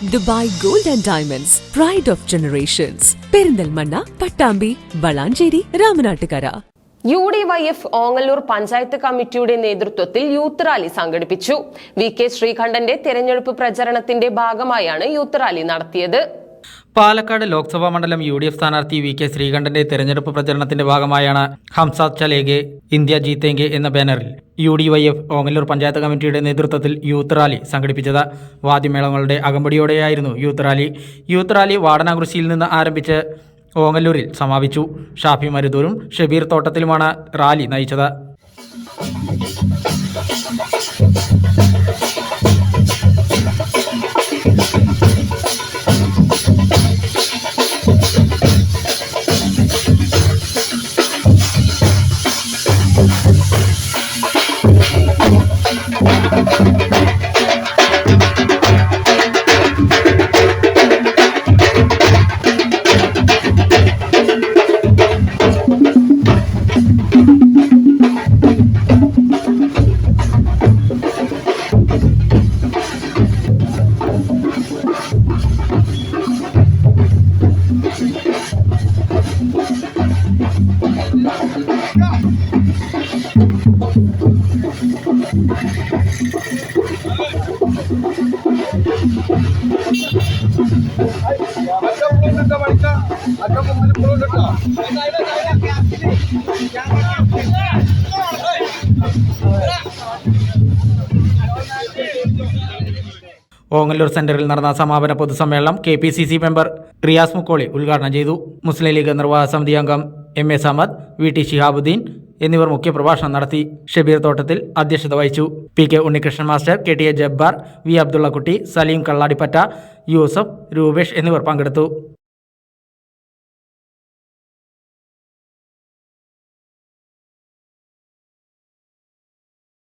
Dubai gold and diamonds pride of generations Perinthalmanna, Pattambi, Valanchery, Ramanattukara. UDYF Ongallur panchayat കമ്മിറ്റിയുടെ നേതൃത്വത്തിൽ youth rally സംഘടിപ്പിച്ചു. VK ശ്രീകണ്ഠന്റെ തെരഞ്ഞെടുപ്പ് പ്രചരണത്തിന്റെ ഭാഗമായാണ് യൂത്ത് റാലി നടത്തിയത്. പാലക്കാട് ലോക്സഭാ മണ്ഡലം UDF സ്ഥാനാർത്ഥി VK ശ്രീകണ്ഠന്റെ തെരഞ്ഞെടുപ്പ് പ്രചരണത്തിന്റെ ഭാഗമായാണ് ഹംസാദ് ചലേഗെ ഇന്ത്യ ജീത്തേങ്കെ എന്ന ബാനറിൽ UDYF ഓങ്ങല്ലൂർ പഞ്ചായത്ത് കമ്മിറ്റിയുടെ നേതൃത്വത്തിൽ യൂത്ത് റാലി സംഘടിപ്പിച്ചത്. വാദ്യമേളങ്ങളുടെ അകമ്പടിയോടെയായിരുന്നു യൂത്ത് റാലി. യൂത്ത് റാലി വാടനാകുറിശ്ശിയിൽ നിന്ന് ആരംഭിച്ച് ഓങ്ങല്ലൂരിൽ സമാപിച്ചു. ഷാഫി മരുദൂരും ഷബീർ തോട്ടത്തിലുമാണ് റാലി നയിച്ചത്. ഓങ്ങല്ലൂർ സെന്ററിൽ നടന്ന സമാപന പൊതുസമ്മേളനം KPCC മെമ്പർ റിയാസ് മുക്കോളി ഉദ്ഘാടനം ചെയ്തു. മുസ്ലിം ലീഗ് നിർവാഹക സമിതി അംഗം MA സമദ്, VT ഷിഹാബുദ്ദീൻ എന്നിവർ മുഖ്യപ്രഭാഷണം നടത്തി. ഷബീർ തോട്ടത്തിൽ അധ്യക്ഷത വഹിച്ചു. PK Unnikrishnan master, KTA Jabbar, V Abdullakutty, Saleem Kalladippatta, Yusuf, Rupesh എന്നിവർ പങ്കെടുത്തു.